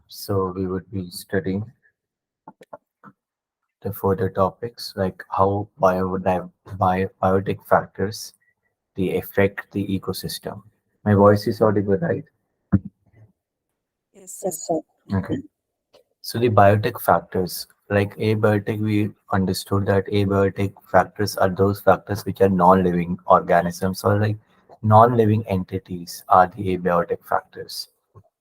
So we would be studying the further topics like how biotic factors they affect the ecosystem. My voice is audible, right? Yes, sir. Okay. So the biotic factors, like abiotic, we understood that abiotic factors are those factors which are non-living organisms or like non-living entities are the abiotic factors.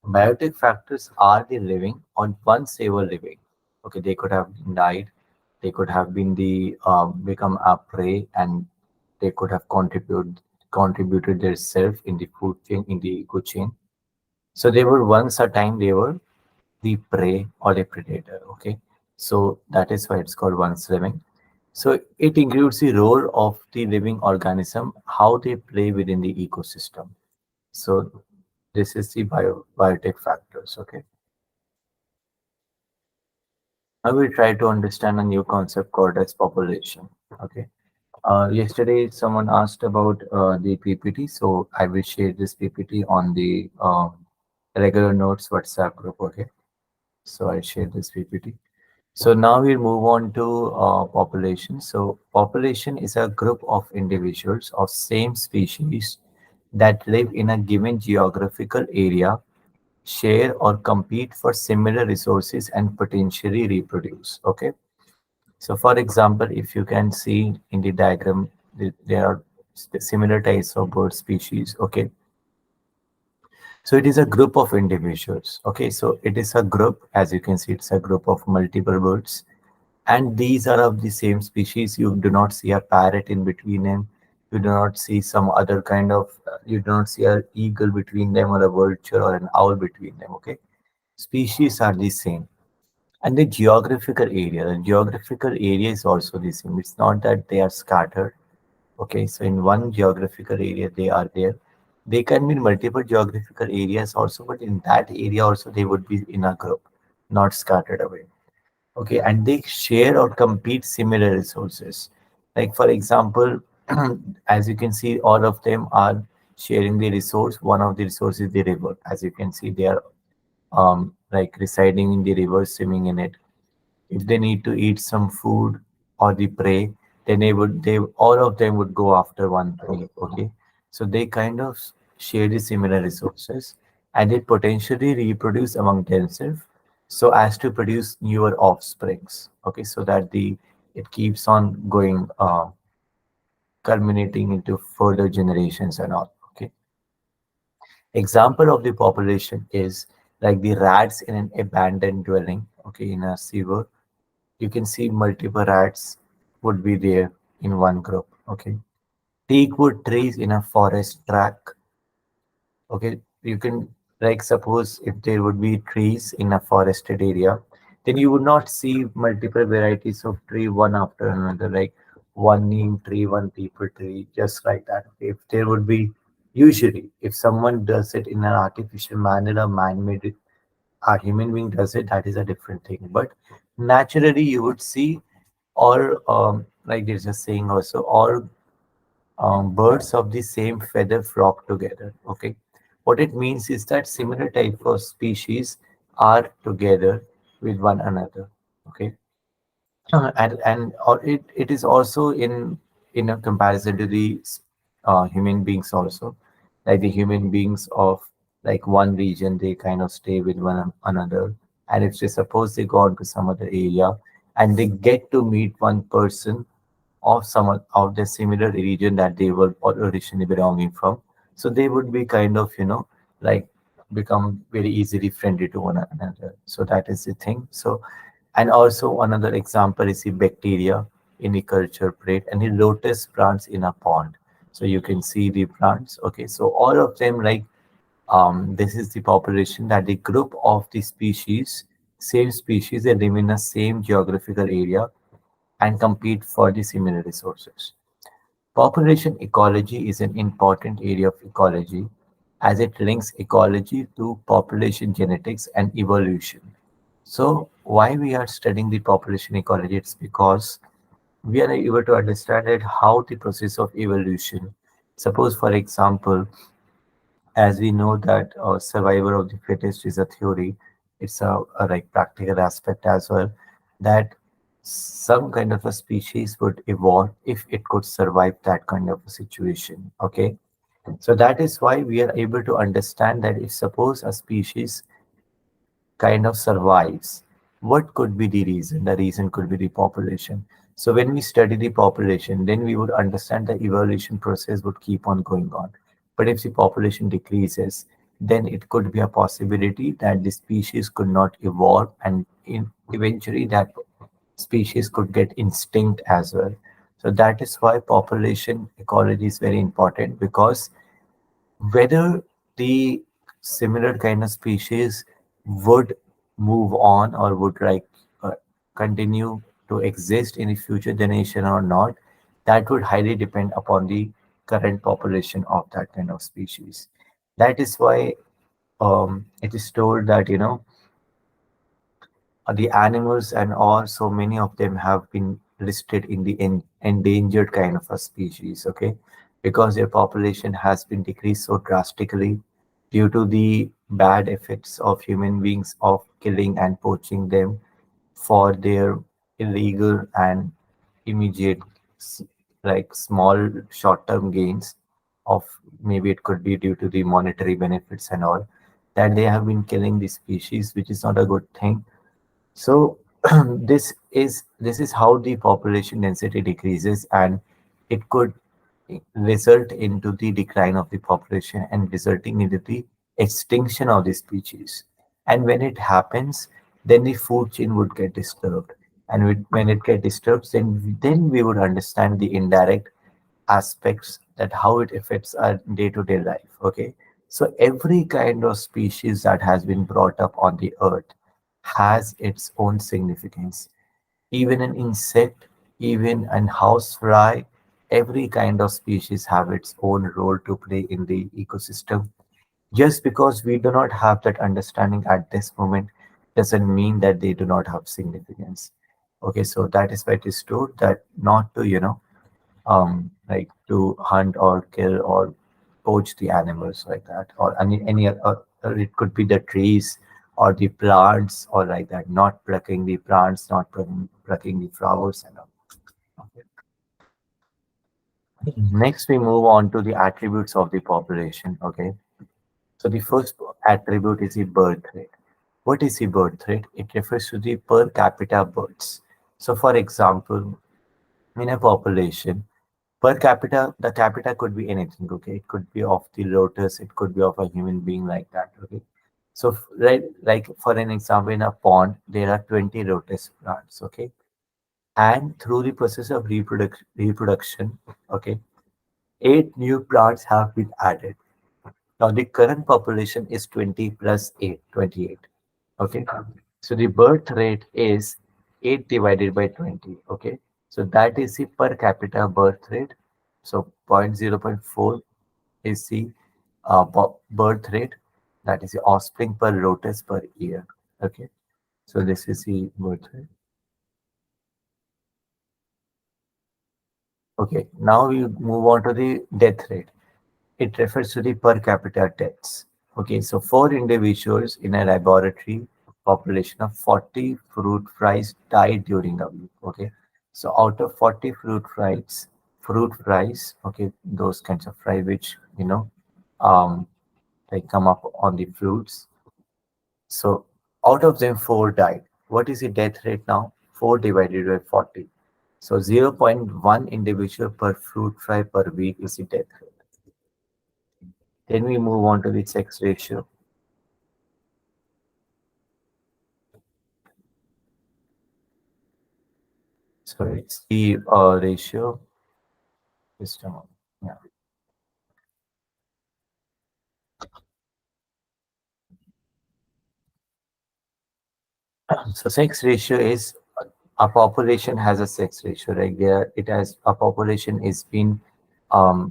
Biotic factors are the living or once they were living. Okay, they could have been died, they could have been the become a prey, and they could have contributed their self in the food chain, in the eco chain. So they were once a time they were the prey or the predator. Okay, so that is why it's called once living. So it includes the role of the living organism, how they play within the ecosystem. So this is the biotic factors. Okay. Now we try to understand a new concept called as population. Okay. Yesterday, someone asked about the PPT, so I will share this PPT on the regular notes WhatsApp group. Okay. So I share this PPT. So now we'll move on to population. So population is a group of individuals of same species that live in a given geographical area, share or compete for similar resources and potentially reproduce. Okay. So for example, if you can see in the diagram, there are similar types of bird species. Okay. So it is a group of individuals. Okay. So it is a group, as you can see, it's a group of multiple birds. And these are of the same species. You do not see a parrot in between them. You do not see some other kind of, you do not see an eagle between them or a vulture or an owl between them. Okay. Species are the same. And the geographical area is also the same. It's not that they are scattered. Okay, so in one geographical area they are there. They can be in multiple geographical areas also, but in that area also they would be in a group, not scattered away. Okay, and they share or compete similar resources. Like for example, as you can see, all of them are sharing the resource. One of the resources is the river. As you can see, they are like residing in the river, swimming in it. If they need to eat some food or the prey, then they all of them would go after one prey. Okay, so they kind of share the similar resources, and they potentially reproduce among themselves so as to produce newer offsprings. Okay, so that the it keeps on going, culminating into further generations and all. Okay, example of the population is like the rats in an abandoned dwelling. Okay, in a sewer you can see multiple rats would be there in one group. Okay, teakwood trees in a forest track. Okay, you can, like, suppose if there would be trees in a forested area, then you would not see multiple varieties of tree one after another, like one neem tree, one people tree, just like that. Okay, if there would be, usually if someone does it in an artificial manner, a man-made, a human being does it, that is a different thing. But naturally you would see, or like there's a saying also, all birds of the same feather flock together. Okay, what it means is that similar type of species are together with one another. Okay, and or it is also in a comparison to the human beings also, like the human beings of like one region, they kind of stay with one another, and if they suppose they go on to some other area and they get to meet one person of some of the similar region that they were originally belonging from, so they would be kind of, like, become very easily friendly to one another. So that is the thing. So, and also another example is the bacteria in the culture plate and the lotus plants in a pond. So you can see the plants. Okay, so all of them, like, this is the population, that the group of the species, same species, they live in the same geographical area and compete for the similar resources. Population ecology is an important area of ecology as it links ecology to population genetics and evolution. So, why we are studying the population ecology? It's because we are able to understand it how the process of evolution. Suppose, for example, as we know that survival of the fittest is a theory, it's a like practical aspect as well, that some kind of a species would evolve if it could survive that kind of a situation. Okay, so that is why we are able to understand that if suppose a species kind of survives, what could be the reason? The reason could be the population. So when we study the population, then we would understand the evolution process would keep on going on. But if the population decreases, then it could be a possibility that the species could not evolve, and eventually that species could get extinct as well. So that is why population ecology is very important, because whether the similar kind of species would move on or would uh, continue to exist in the future generation or not, that would highly depend upon the current population of that kind of species. That is why it is told that the animals and all, so many of them have been listed in the endangered kind of a species, okay, because their population has been decreased so drastically due to the bad effects of human beings of killing and poaching them for their illegal and immediate s- small short-term gains of, maybe it could be due to the monetary benefits and all, that they have been killing the species, which is not a good thing. So this is how the population density decreases, and it could result into the decline of the population and resulting into the extinction of the species. And when it happens, then the food chain would get disturbed. And when it gets disturbed, then we would understand the indirect aspects, that how it affects our day-to-day life. Okay, so every kind of species that has been brought up on the earth has its own significance. Even an insect, even an housefly, every kind of species have its own role to play in the ecosystem. Just because we do not have that understanding at this moment doesn't mean that they do not have significance. Okay, so that is why it is told that not to, like to hunt or kill or poach the animals like that, or or it could be the trees or the plants or like that, not plucking the plants, not plucking the flowers and all. Okay. Next, we move on to the attributes of the population. Okay, so the first attribute is the birth rate. What is the birth rate? It refers to the per capita births. So, for example, in a population, per capita, the capita could be anything, okay? It could be of the lotus, it could be of a human being like that, okay? So, right, like for an example, in a pond, there are 20 lotus plants, okay? And through the process of reproduction, okay, 8 new plants have been added. Now, the current population is 20 plus 8, 28. Okay. So the birth rate is 8 divided by 20. Okay. So that is the per capita birth rate. So 0.4 is the birth rate. That is the offspring per lotus per year. Okay. So this is the birth rate. Okay. Now we move on to the death rate. It refers to the per capita deaths. Okay, so 4 individuals in a laboratory population of 40 fruit flies died during a week. Okay, so out of 40 fruit flies, okay, those kinds of fry which um, they come up on the fruits. So out of them, four died. What is the death rate now? 4 divided by 40. So 0.1 individual per fruit fly per week is the death rate. Then we move on to the sex ratio. So it's the ratio system. Yeah. So sex ratio is a population has a sex ratio, right? There it has a population is been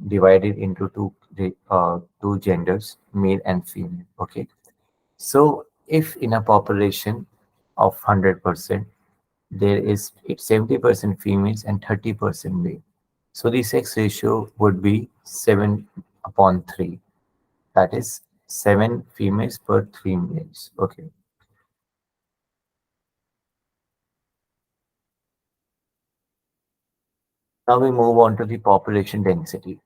divided into two genders, male and female. Okay. So if in a population of 100%, there is it's 70% females and 30% male. So the sex ratio would be 7/3. That is 7 females per 3 males. Okay. Now we move on to the population density.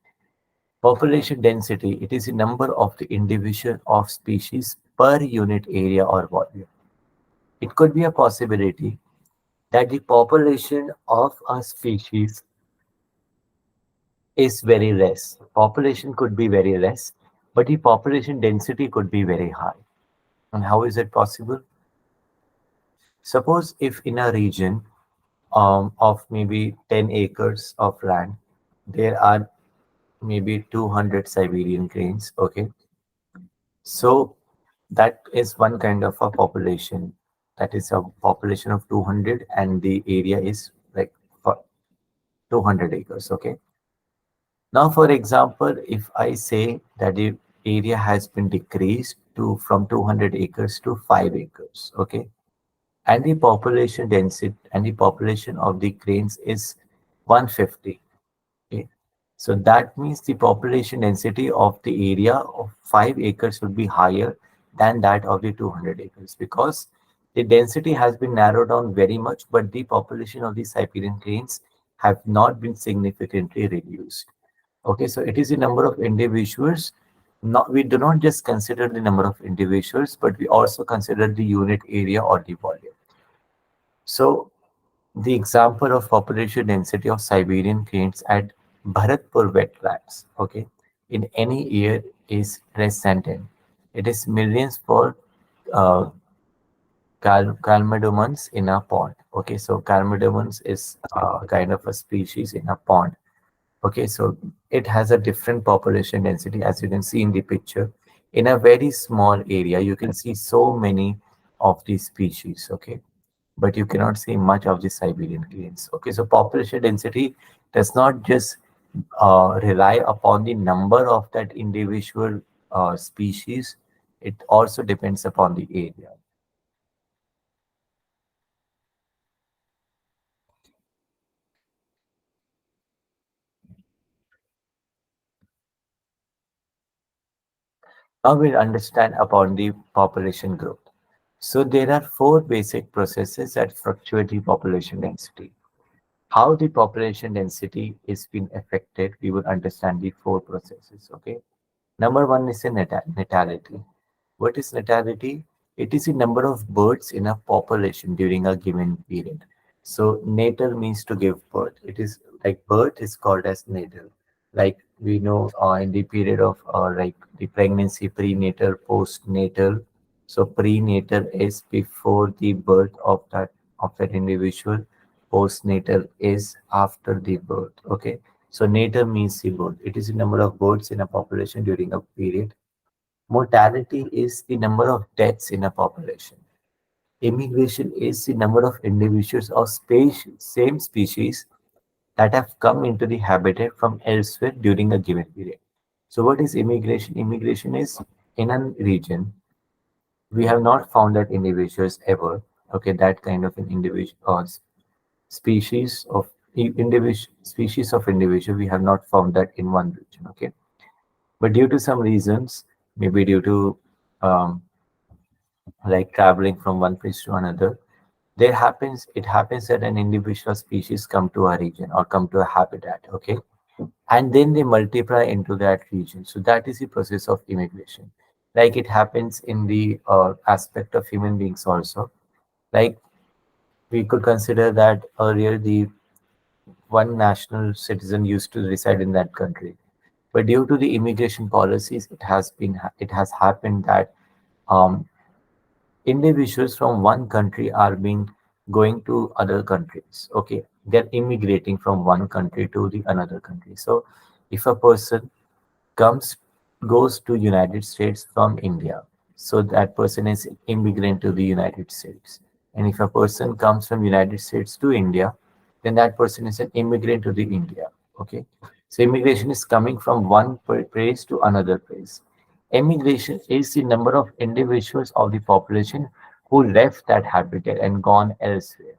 Population density, it is the number of the individual of species per unit area or volume. It could be a possibility that the population of a species is very less. Population could be very less, but the population density could be very high. And how is it possible? Suppose if in a region of maybe 10 acres of land, there are maybe 200 Siberian cranes, okay? So that is one kind of a population. That is a population of 200 and the area is like 200 acres, okay? Now, for example, if I say that the area has been decreased to from 200 acres to 5 acres, okay, and the population density and the population of the cranes is 150, okay, so that means the population density of the area of 5 acres would be higher than that of the 200 acres because the density has been narrowed down very much, but the population of the Siberian cranes have not been significantly reduced. Okay, so it is the number of individuals. Not, we do not just consider the number of individuals, but we also consider the unit area or the volume. So the example of population density of Siberian cranes at Bharatpur wetlands, okay, in any year is less than 10. It is millions for uh, calmadomons in a pond. Okay, so calmadomons is kind of a species in a pond. Okay, so it has a different population density as you can see in the picture. In a very small area, you can see so many of these species, okay, but you cannot see much of the Siberian cranes. Okay, so population density does not just rely upon the number of that individual species, it also depends upon the area. Now we'll understand upon the population growth. So there are four basic processes that fluctuate the population density. How the population density is being affected, we will understand the four processes. Okay. Number one is a natality. What is natality? It is the number of birds in a population during a given period. So natal means to give birth. It is like birth is called as natal. Like we know in the period of like the pregnancy, prenatal, postnatal. So prenatal is before the birth of that individual. Postnatal is after the birth. Okay. So natal means the birth. It is the number of birds in a population during a period. Mortality is the number of deaths in a population. Immigration is the number of individuals of same species that have come into the habitat from elsewhere during a given period. So, what is immigration? Immigration is in a region we have not found that individuals ever. Okay, that kind of an individual or species of individual we have not found that in one region. Okay, but due to some reasons, maybe due to um, like traveling from one place to another, it happens that an individual species come to a region or come to a habitat, okay, and then they multiply into that region. So that is the process of immigration. Like it happens in the aspect of human beings also. Like we could consider that earlier the one national citizen used to reside in that country, but due to the immigration policies, it has happened that um, individuals from one country are being going to other countries. Okay, they're immigrating from one country to the another country. So if a person comes goes to United States from India, so that person is immigrant to the United States. And if a person comes from United States to India, then that person is an immigrant to the India. Okay, so immigration is coming from one place to another place. Immigration is the number of individuals of the population who left that habitat and gone elsewhere.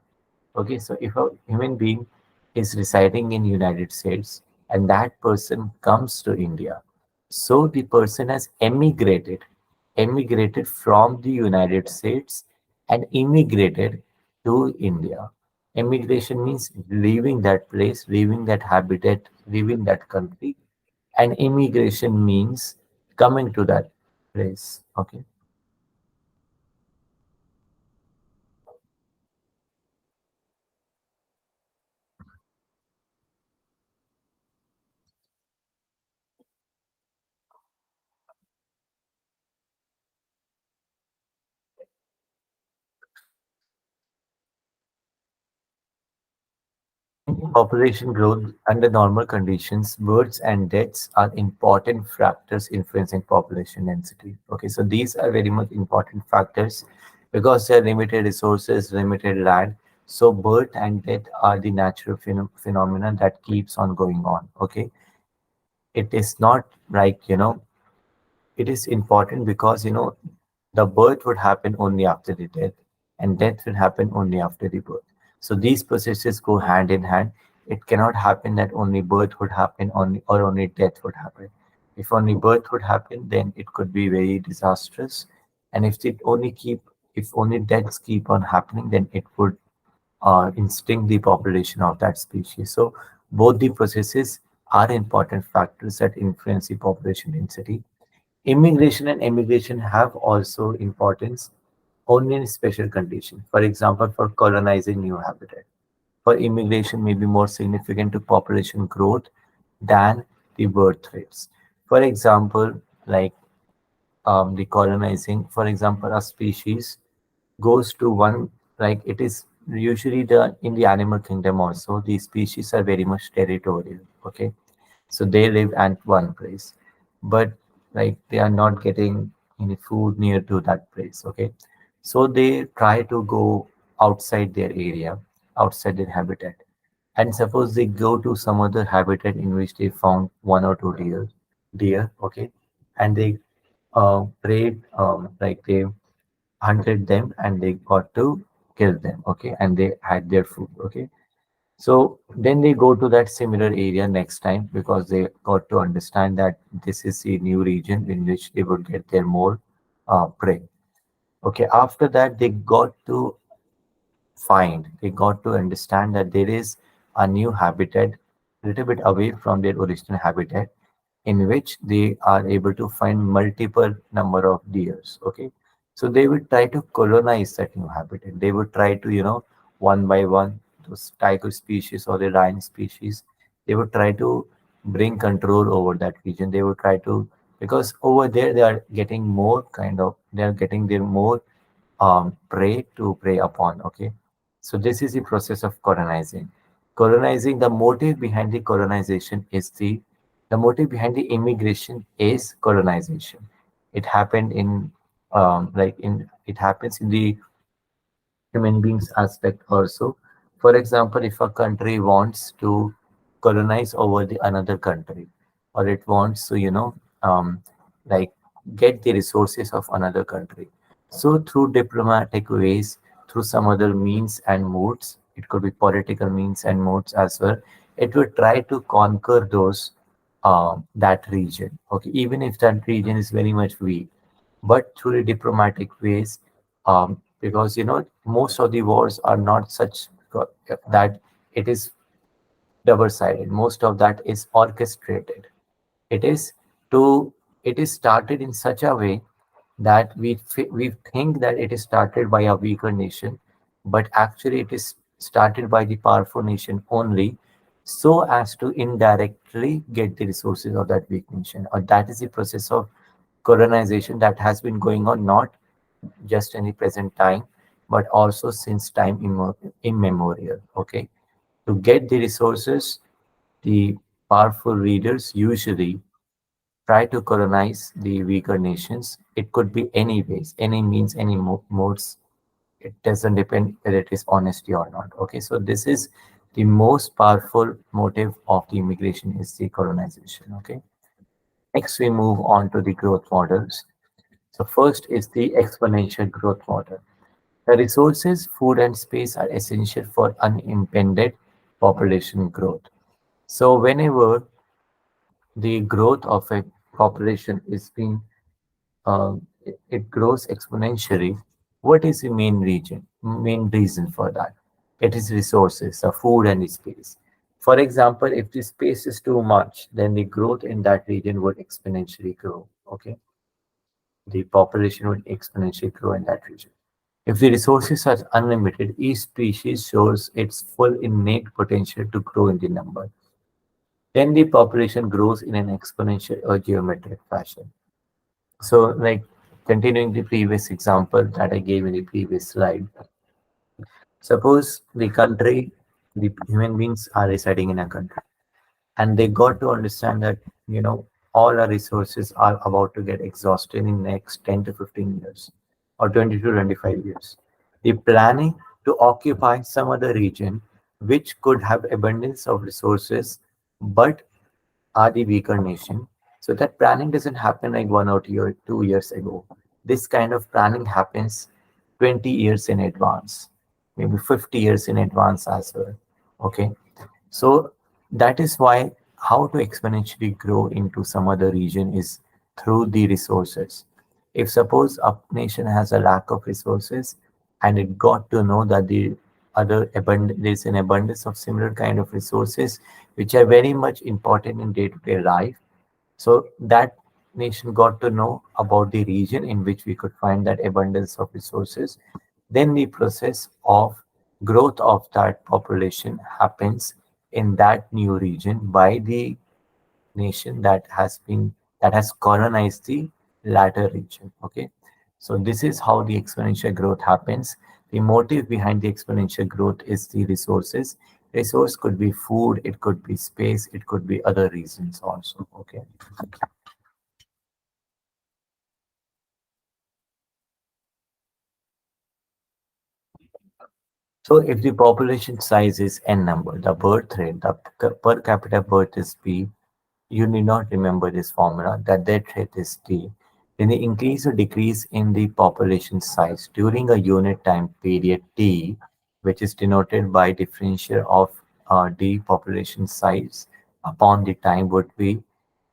Okay, so if a human being is residing in United States and that person comes to India, so the person has emigrated from the United States and immigrated to India. Immigration means leaving that place, leaving that habitat, leaving that country, and immigration means coming to that place. Okay. Population growth under normal conditions, births and deaths are important factors influencing population density. Okay, so these are very much important factors because there are limited resources, limited land. So birth and death are the natural phenomena that keeps on going on. Okay, it is not like it is important because the birth would happen only after the death and death will happen only after the birth. So these processes go hand in hand. It cannot happen that only birth would happen only or only death would happen. If only birth would happen, then it could be very disastrous. And if only deaths keep on happening, then it would instinct the population of that species. So both the processes are important factors that influence the population density. Immigration and emigration have also importance only in special conditions. For example, for colonizing new habitat. For immigration may be more significant to population growth than the birth rates. For example, like the colonizing, for example, a species goes to one, like it is usually the in the animal kingdom also, these species are very much territorial. Okay, so they live at one place, but like they are not getting any food near to that place. Okay, so they try to go outside their area, outside their habitat, and suppose they go to some other habitat in which they found one or two deer. Okay, and they preyed, like they hunted them and they got to kill them. Okay, and they had their food. Okay, so then they go to that similar area next time because they got to understand that this is a new region in which they would get their more prey. Okay, after that they got to understand that there is a new habitat a little bit away from their original habitat in which they are able to find multiple number of deers. Okay, so they would try to colonize that new habitat. They would try to one by one, those tiger species or the lion species, they would try to bring control over that region. They would try to, because over there they are getting more they are getting their more prey to prey upon. Okay, so this is the process of colonizing. Colonizing, the motive behind the colonization is the motive behind the immigration is colonization. It happened in it happens in the human beings aspect also. For example, if a country wants to colonize over the another country, or it wants to, like get the resources of another country. So through diplomatic ways, through some other means and modes, it could be political means and modes as well. It would try to conquer those that region. Okay, even if that region is very much weak, but through the diplomatic ways, because most of the wars are not such that it is double-sided. Most of that is orchestrated. It is to it is started in such a way that we think that it is started by a weaker nation, but actually it is started by the powerful nation only, so as to indirectly get the resources of that weak nation. Or that is the process of colonization that has been going on not just in the present time, but also since time immemorial. Okay, to get the resources, the powerful leaders usually try to colonize the weaker nations. It could be any ways, any means, any modes. It doesn't depend whether it is honesty or not. Okay, so this is the most powerful motive of the immigration is the colonization. Okay, next we move on to the growth models. So first is the exponential growth model. The resources, food and space are essential for unimpeded population growth. So whenever the growth of a population is being it grows exponentially, what is the main reason for that? It is resources, the food and the space. For example, if the space is too much, then the growth in that region would exponentially grow. Okay, the population would exponentially grow in that region. If the resources are unlimited, each species shows its full innate potential to grow in the number. Then the population grows in an exponential or geometric fashion. So, like continuing the previous example that I gave in the previous slide, suppose the country, the human beings are residing in a country, and they got to understand that, all our resources are about to get exhausted in next 10 to 15 years or 20 to 25 years. The planning to occupy some other region which could have abundance of resources but are the weaker nation. So that planning doesn't happen like 1 or 2 years ago. This kind of planning happens 20 years in advance, maybe 50 years in advance as well. Okay. So that is why how to exponentially grow into some other region is through the resources. If suppose a nation has a lack of resources and it got to know that there's an abundance of similar kind of resources which are very much important in day-to-day life, so that nation got to know about the region in which we could find that abundance of resources. Then the process of growth of that population happens in that new region by the nation that has colonized the latter region. Okay, so this is how the exponential growth happens. The motive behind the exponential growth is the resources. Resource could be food, it could be space, it could be other reasons also. Okay. So if the population size is n number, the birth rate, the per capita birth is p, you need not remember this formula, that death rate is t. Then the increase or decrease in the population size during a unit time period t, which is denoted by differential of the population size upon the time, would be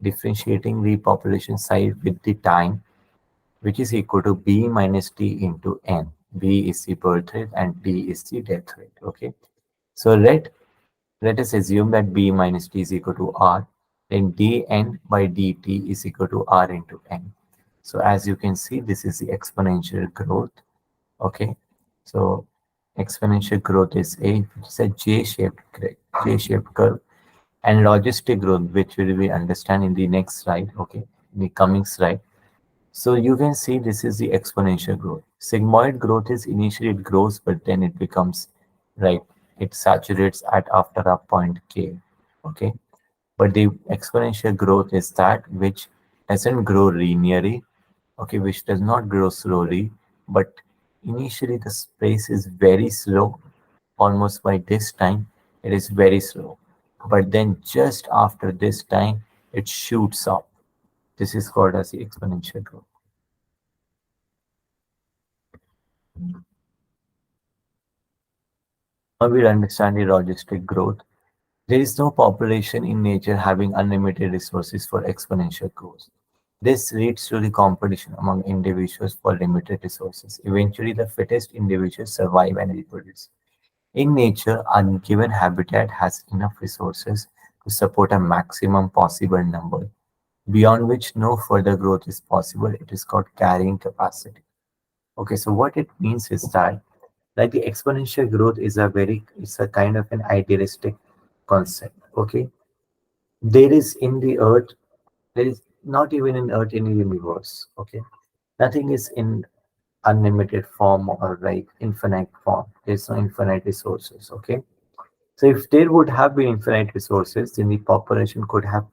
differentiating the population size with the time, which is equal to b minus t into n. B is the birth rate and t is the death rate. Okay. So let us assume that b minus t is equal to r, then dn by dt is equal to r into n. So as you can see, this is the exponential growth. Okay. So exponential growth is it's a J-shaped curve, and logistic growth, which we will understand in the next slide. Okay, in the coming slide. So you can see this is the exponential growth. Sigmoid growth is initially it grows, but then it becomes, right, it saturates at after a point k. Okay. But the exponential growth is that which doesn't grow linearly, okay, which does not grow slowly, but initially the space is very slow. Almost by this time, it is very slow. But then just after this time, it shoots up. This is called as the exponential growth. Now we'll understand the logistic growth. There is no population in nature having unlimited resources for exponential growth. This leads to the competition among individuals for limited resources. Eventually, the fittest individuals survive and reproduce. In nature, a given habitat has enough resources to support a maximum possible number, beyond which no further growth is possible. It is called carrying capacity. Okay, so what it means is that like the exponential growth is it's a kind of an idealistic concept. Okay, there is in the earth, there is not even in earth in the universe. Okay, nothing is in unlimited form or like infinite form. There's no infinite resources. Okay, so if there would have been infinite resources, then the population could have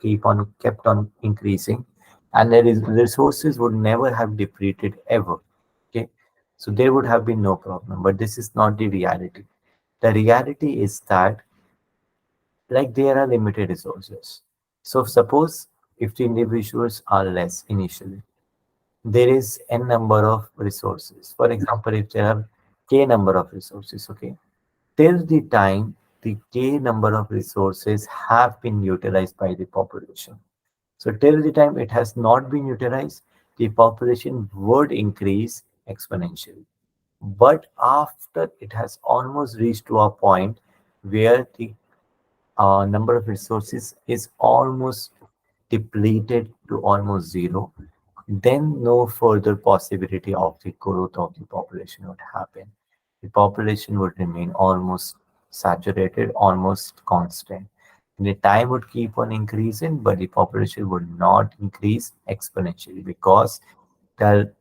kept on increasing, and resources would never have depleted ever. Okay, so there would have been no problem. But this is not the reality. The reality is that like there are limited resources. So suppose if the individuals are less initially, there is n number of resources. For example, if there are k number of resources, okay, till the time the k number of resources have been utilized by the population. So till the time it has not been utilized, the population would increase exponentially. But after it has almost reached to a point where the number of resources is almost depleted to almost zero, then no further possibility of the growth of the population would happen. The population would remain almost saturated, almost constant. The time would keep on increasing, but the population would not increase exponentially because the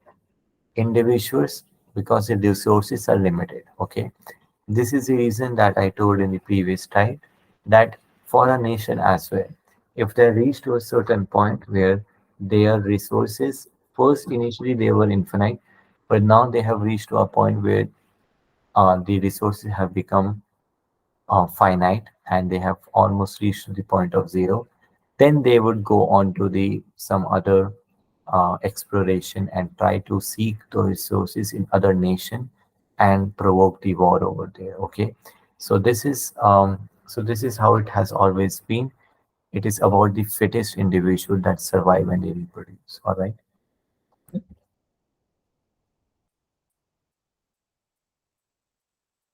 individuals, because the resources are limited. Okay, this is the reason that I told in the previous slide that for a nation as well, if they reach to a certain point where their resources, first initially they were infinite, but now they have reached to a point where the resources have become finite and they have almost reached to the point of zero, then they would go on to the some other exploration and try to seek the resources in other nation and provoke the war over there. Okay, so this is how it has always been. It is about the fittest individual that survive and they reproduce. All right.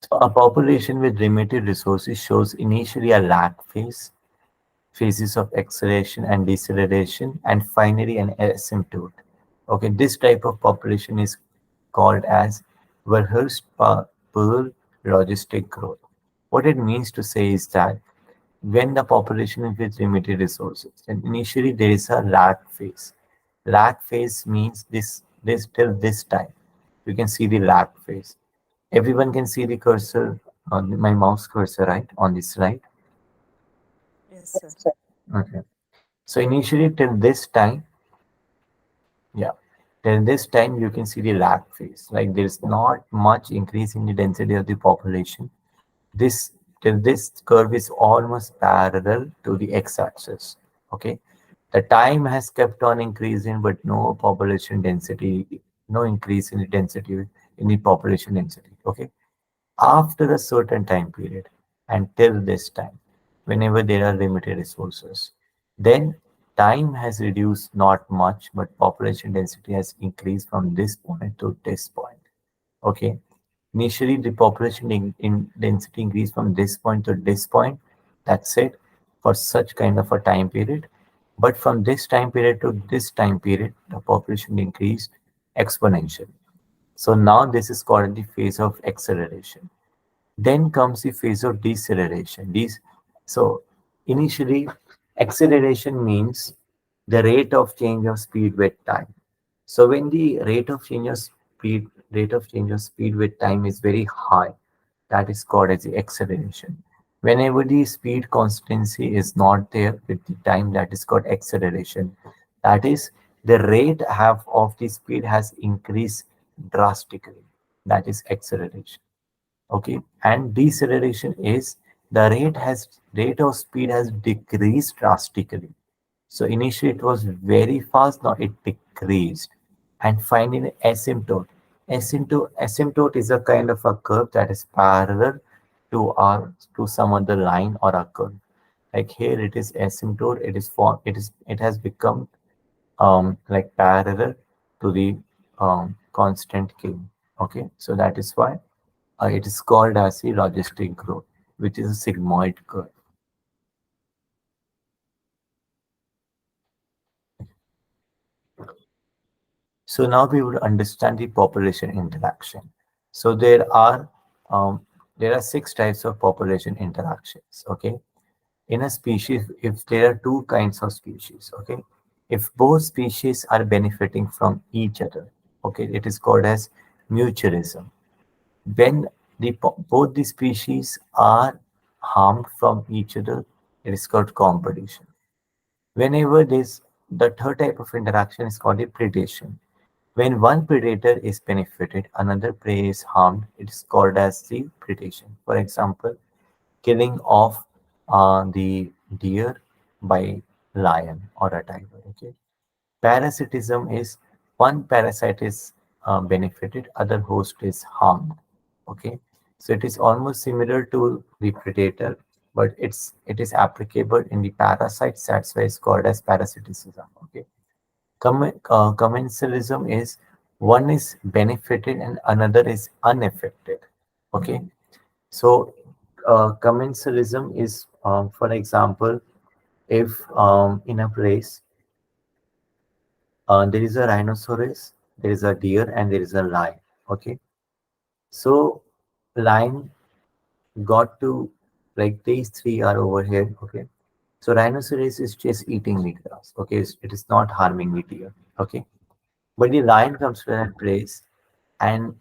So a population with limited resources shows initially a lag phase, phases of acceleration and deceleration, and finally an asymptote. Okay, this type of population is called as Pearl logistic growth. What it means to say is that when the population is with limited resources, then initially there is a lag phase. Lag phase means this till this time. You can see the lag phase. Everyone can see the cursor on my mouse cursor, right, on this slide. Yes, sir. Okay. So initially till this time, yeah, till this time you can see the lag phase. Like there's not much increase in the density of the population. This till this curve is almost parallel to the x-axis. Okay, the time has kept on increasing, but no population density, no increase in the density in the population density. Okay, after a certain time period until this time, whenever there are limited resources, then time has reduced not much, but population density has increased from this point to this point. Okay, initially the population in density increased from this point to this point. That's it for such kind of a time period. But from this time period to this time period, the population increased exponentially. So now this is called the phase of acceleration. Then comes the phase of deceleration. So initially, acceleration means the rate of change of speed with time. So when the rate of change of speed with time is very high, that is called as the acceleration. Whenever the speed constancy is not there with the time, that is called acceleration. That is the rate have of the speed has increased drastically. That is acceleration. Okay, and deceleration is the rate of speed has decreased drastically. So initially it was very fast, now it decreased. And finally asymptote is a kind of a curve that is parallel to some other line or a curve. Like here it is asymptote, it has become like parallel to the constant k. Okay, so that is why it is called as the logistic growth, which is a sigmoid curve. So now we would understand the population interaction. So um, there are six types of population interactions. Okay, in a species, if there are two kinds of species, okay, if both species are benefiting from each other, okay, it is called as mutualism. When both the species are harmed from each other, it is called competition. Whenever this, the third type of interaction is called a predation. When one predator is benefited, another prey is harmed, it is called as the predation. For example, killing of the deer by lion or a tiger. Okay. Parasitism is one parasite is benefited, other host is harmed. Okay, so it is almost similar to the predator, but it is applicable in the parasites. That's why it's called as parasitism. Okay, commensalism is One is benefited and another is unaffected. Okay, so commensalism is, for example, if in a place there is a rhinoceros, there is a deer, and there is a lion. Okay, so lion got to, like, these three are over here. Okay, so rhinoceros is just eating the grass. Okay, it is not harming the deer. Okay, but the lion comes to that place, and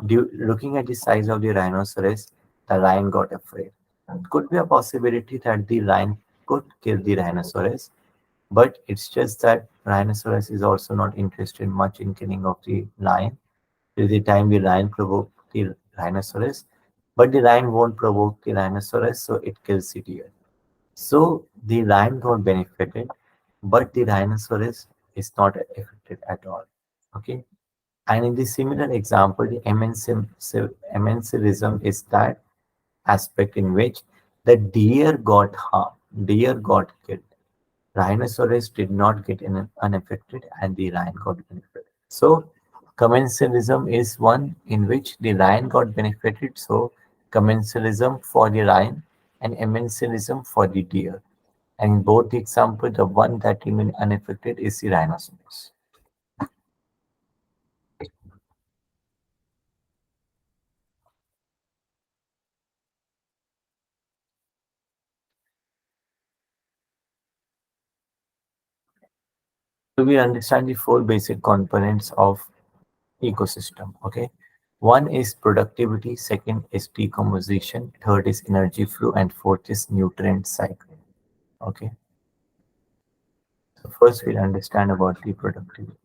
looking at the size of the rhinoceros, the lion got afraid. It could be a possibility that the lion could kill the rhinoceros, but it's just that rhinoceros is also not interested much in killing of the lion till the time the lion provoke the rhinoceros. But the lion won't provoke the rhinoceros, so it kills the deer. So the lion got benefited, but the rhinoceros is not affected at all. Okay. And in the similar example, the emancipism is that aspect in which the deer got harmed, deer got killed. Rhinoceros did not get unaffected, and the lion got benefited. So, commensalism is one in which the lion got benefited. So, commensalism for the lion and emancipism for the deer. And in both the example, the one that remained unaffected is the rhinoceros. So we understand the four basic components of ecosystem. Okay, one is productivity, second is decomposition, third is energy flow, and fourth is nutrient cycle. Okay, so first we'll understand about the productivity.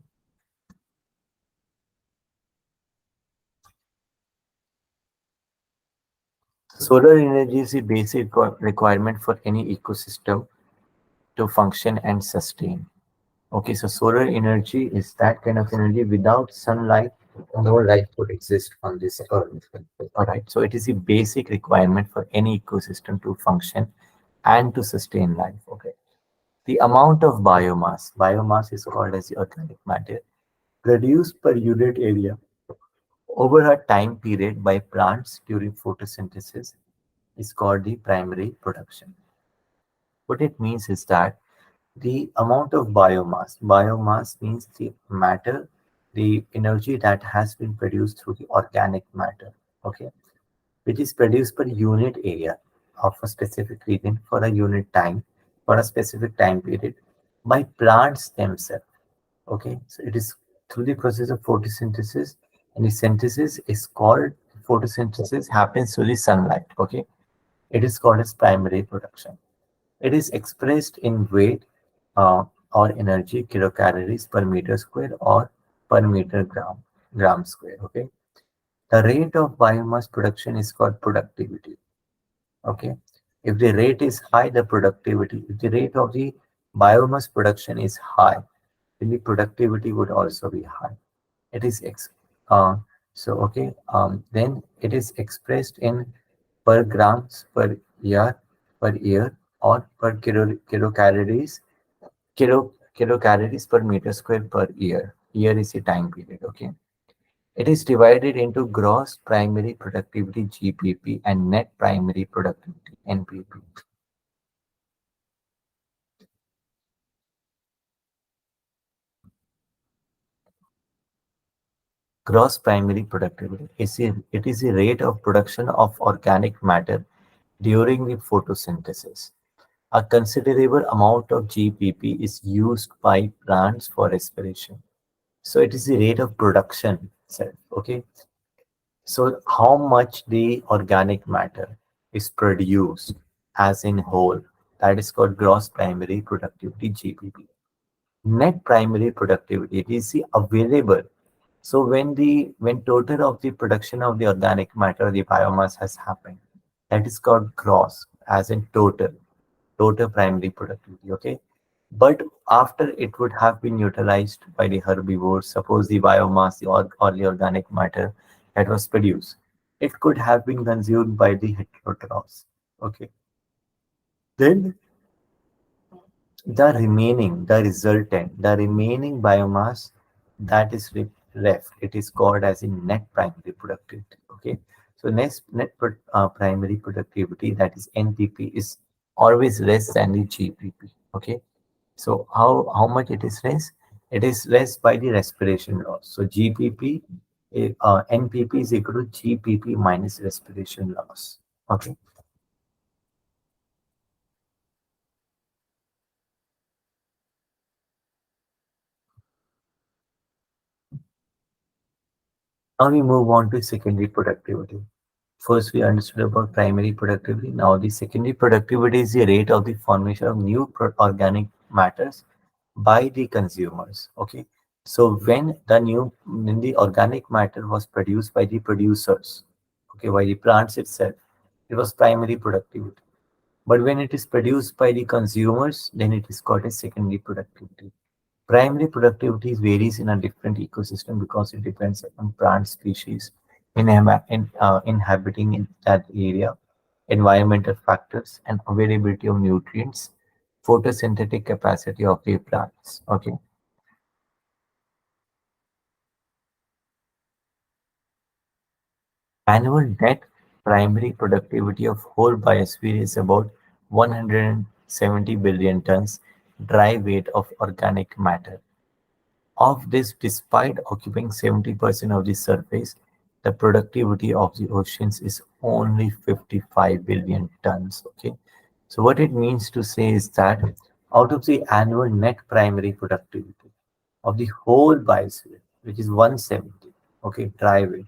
Solar energy is the basic requirement for any ecosystem to function and sustain. Okay, so solar energy is that kind of energy. Without sunlight, no life would exist on this earth. All right, so it is a basic requirement for any ecosystem to function and to sustain life. Okay, the amount of biomass is called as the organic matter produced per unit area over a time period by plants during photosynthesis is called the primary production. What it means is that the amount of biomass means the matter, the energy that has been produced through the organic matter, okay, which is produced per unit area of a specific region for a unit time, for a specific time period by plants themselves. Okay, so it is through the process of photosynthesis, and the synthesis is called, photosynthesis happens through the sunlight. Okay, it is called as primary production. It is expressed in weight or energy, kilocalories per meter square or per meter gram square. Okay, the rate of biomass production is called productivity. Okay, if the rate is high, the productivity. If the rate of the biomass production is high, then the productivity would also be high. It is uh, so okay. Then it is expressed in per grams per year or per kilocalories per meter square per year. Year is the time period. Okay. It is divided into gross primary productivity (GPP) and net primary productivity (NPP). Gross primary productivity it is the rate of production of organic matter during the photosynthesis. A considerable amount of GPP is used by plants for respiration. So it is the rate of production itself. Okay. So how much the organic matter is produced as in whole, that is called gross primary productivity GPP. Net primary productivity, it is the available. So when total of the production of the organic matter, the biomass has happened, that is called gross, as in total primary productivity. Okay, but after it would have been utilized by the herbivores, suppose the biomass or the organic matter that was produced, it could have been consumed by the heterotrophs. Okay, then the remaining biomass that is left, it is called as in net primary productivity. Okay, so primary productivity, that is NPP, is always less than the GPP. Okay, so how much it is less? It is less by the respiration loss. So NPP is equal to GPP minus respiration loss. Okay. Now we move on to secondary productivity. First, we understood about primary productivity. Now, the secondary productivity is the rate of the formation of new organic matters by the consumers. Okay, so when the organic matter was produced by the producers, okay, by the plants itself, it was primary productivity. But when it is produced by the consumers, then it is called as secondary productivity. Primary productivity varies in a different ecosystem because it depends on plant species inhabiting in that area, environmental factors, and availability of nutrients, photosynthetic capacity of the plants. Okay. Annual net primary productivity of whole biosphere is about 170 billion tons dry weight of organic matter. Of this, despite occupying 70% of the surface, the productivity of the oceans is only 55 billion tons. Okay, so what it means to say is that out of the annual net primary productivity of the whole biosphere, which is 170, okay, dry weight,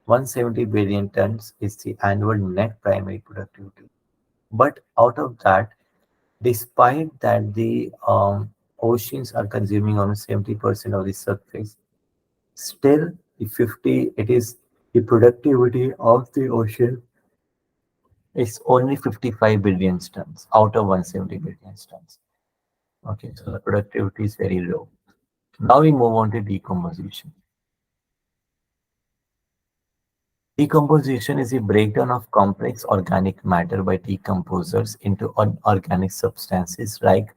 170 billion tons is the annual net primary productivity. But out of that, despite that the oceans are consuming almost 70% of the surface, still the 50, it is the productivity of the ocean is only 55 billion tons out of 170 billion tons. Okay, so the productivity is very low. Now we move on to decomposition. Decomposition is a breakdown of complex organic matter by decomposers into unorganic substances like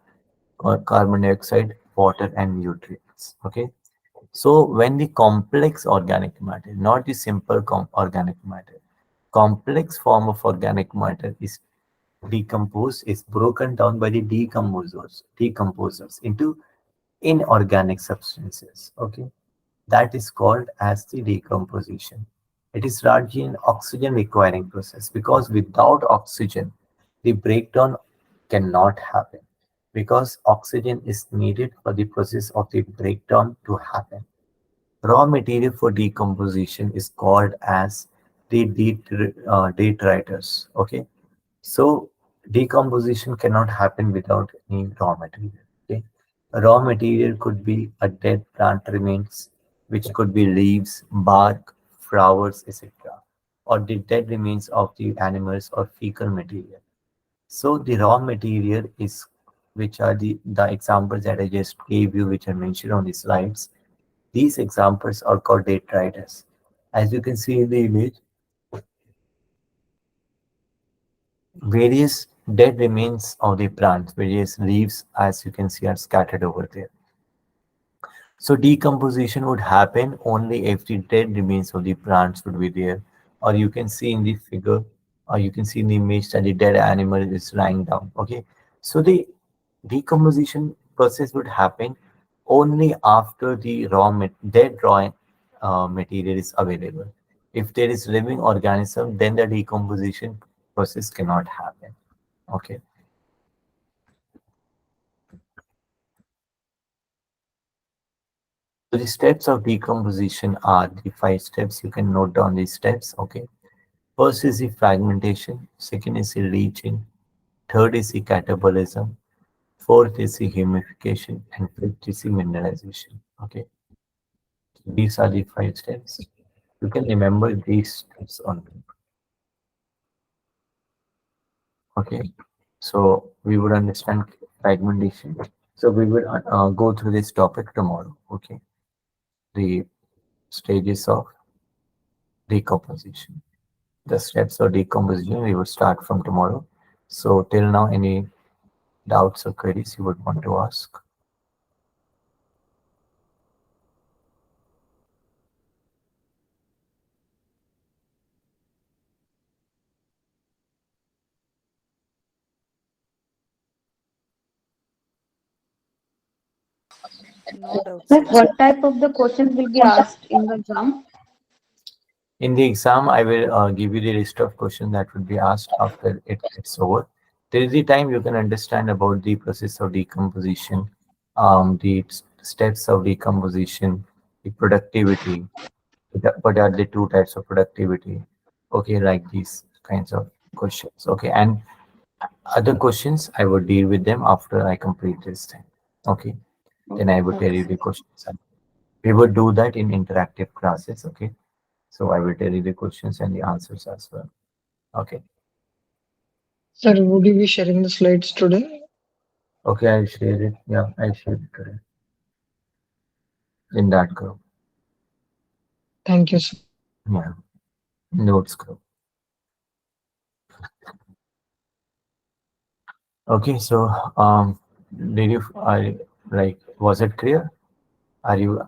carbon dioxide, water, and nutrients. Okay, so when the complex organic matter, not the simple organic matter, complex form of organic matter is decomposed, is broken down by the decomposers into inorganic substances. Okay, that is called as the decomposition. It is largely an oxygen requiring process because without oxygen, the breakdown cannot happen because oxygen is needed for the process of the breakdown to happen. Raw material for decomposition is called as the detritus. Okay, so decomposition cannot happen without any raw material. Okay, raw material could be a dead plant remains, which could be leaves, bark, flowers, etc., or the dead remains of the animals or fecal material. So the raw material is, which are the examples that I just gave you, which are mentioned on the slides. These examples are called detritus. As you can see in the image, various dead remains of the plant, various leaves, as you can see, are scattered over there. So decomposition would happen only if the dead remains of the plants would be there. Or you can see in the figure, or you can see in the image that the dead animal is lying down. Okay. So the decomposition process would happen only after the dead raw material is available. If there is living organism, then the decomposition process cannot happen. Okay. So the steps of decomposition are the 5 steps. You can note down these steps. Okay. First is the fragmentation. Second is the leaching. Third is the catabolism. Fourth is the humidification. And fifth is the mineralization. Okay. These are the 5 steps. You can remember these steps only. Okay. So we would understand fragmentation. So we will go through this topic tomorrow. Okay. The stages of decomposition. The steps of decomposition we will start from tomorrow. So till now, any doubts or queries you would want to ask? No doubt, Like sir. what type of the questions will be asked in the exam? In the exam, I will give you the list of questions that would be asked after it gets over. Till the time you can understand about the process of decomposition, the steps of decomposition, the productivity, what are the two types of productivity, okay, like these kinds of questions, okay, and other questions I would deal with them after I complete this thing, okay. Then I would tell Okay. you the questions. We would do that in interactive classes, okay. So I will tell you the questions and the answers as well. Okay. Sir, would you be sharing the slides today? Okay, I'll share it. Yeah, I'll share it today in that group. Thank you, sir. Yeah, notes group. Okay, so did you I like was it clear? Are you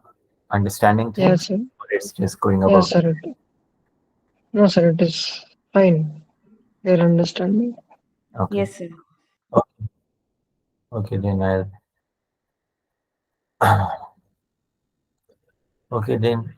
understanding Yes, things? sir. Or it's just going Yes, about. sir. No, sir, it is fine. Your understanding. Okay. Yes, sir. Okay, okay, then I'll okay then